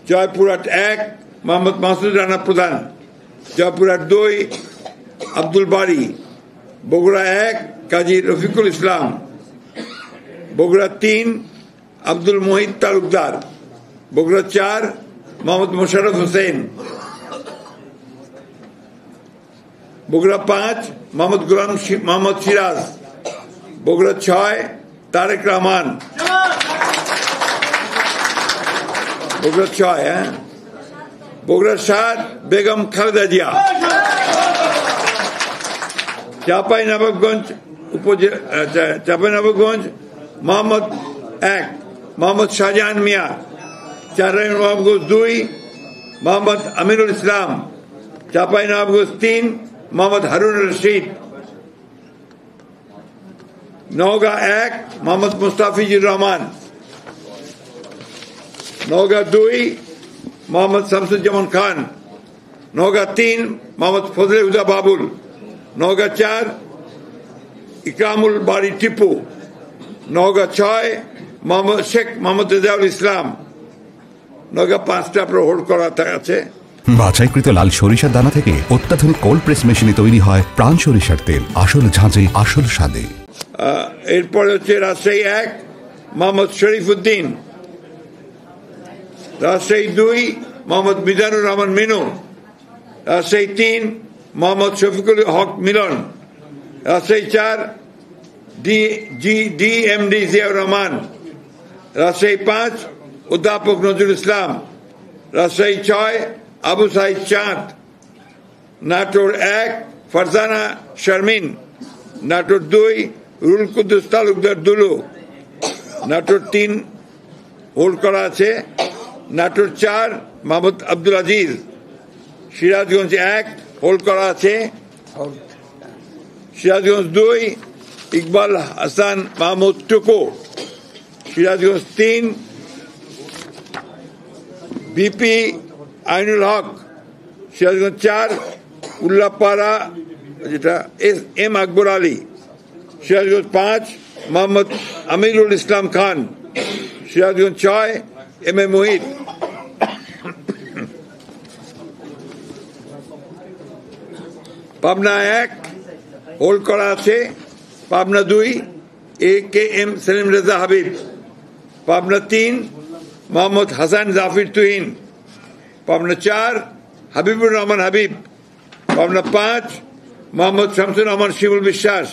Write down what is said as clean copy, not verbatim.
জয়পুরহাট 1 মোহাম্মদ মাসুদ রানা প্রধান, জয়পুরহাট 2 আব্দুল বারী, বগুড়া 1 কাজী রফিকুল ইসলাম, বগুড়া 3 আব্দুল মোহিত তালুকদার, বগুড়া 4 মোহাম্মদ মোশাররফ হোসেন, বগুড়া 5 মোহাম্মদ গোলাম মোহাম্মদ সিরাজ, বগুড়া 6 তারেক রহমান, বগুড়া 6 বগুড়া 7 বেগম খালেদা জিয়া, চাঁপাইনবাবগঞ্জ মোহাম্মদ 1 মোহাম্মদ শাহজাহান মিয়া, চাঁপাইনবাবগঞ্জ 2 মোহাম্মদ আমিনুল ইসলাম, চাঁপাইনবাবগঞ্জ 3 মোহাম্মদ হারুন রশিদ, নওগাঁ 1 মোহাম্মদ মুস্তাফিজুর রহমান, নওগাঁ 2 মোহাম্মদ শামসুজ্জামান খান, নওগাঁ 3 মোহাম্মদ ফজলে হুদা বাবুল, নওগাঁ 4 ইকরামুল বারী টিপু, নওগাঁ 6 মোহাম্মদ শেখ মোহাম্মদ রেজাউল ইসলাম, নওগাঁ 5টা হোল্ড করা আছে। বাছাইকৃত লাল সরিষার দানা থেকে অত্যাধুনিক কোল্ড প্রেস মেশিনে তৈরি হয় প্রাণ সরিষার তেল, আসল ঝাঁঝে আসল স্বাদে। এরপরে হচ্ছে রাজশাহী 1 মোহাম্মদ শরীফ উদ্দিন, রাজশাহী 2 মোহাম্মদ মিজানুর রহমান মিনু, রাজশাহী 3 মোহাম্মদ শফিকুল হক মিলন, রাজশাহী 4 DMD জিয়াউর রহমান, রাজশাহী 5 অধ্যাপক নজরুল ইসলাম, রাজশাহী 6 আবু সাইদ চাঁদ, নাটোর 1 ফারজানা শারমিন, নাটোর 2 রুল কুদ্দুস তালুকদার দুলু, নাটোর 3 হোল্ড করা আছে, নাটোর 4 মোহাম্মদ আব্দুল আজিজ, সিরাজগঞ্জ 1 হোল্ড করা আছে, সিরাজগঞ্জ 2 ইকবাল হাসান মাহমুদ টুকু, সিরাজগঞ্জ 3 বিপি আইনুল হক, সিরাজগঞ্জ 4 উল্লাপাড়া যেটা M Akbar Ali, Sirajganj 5 Mohammad Amirul Islam Khan, Sirajganj 6 M Muhith, Pabna 1 hold করা আছে, পাবনা 2 AKM সেলিম রেজা হাবিব, পাবনা 3 মোহাম্মদ হাসান জাফির তুহিন, পাবনা 4 হাবিবুর রহমান হাবিব, পাবনা 5 মোহাম্মদ শামসুর রহমান শিমুল বিশ্বাস,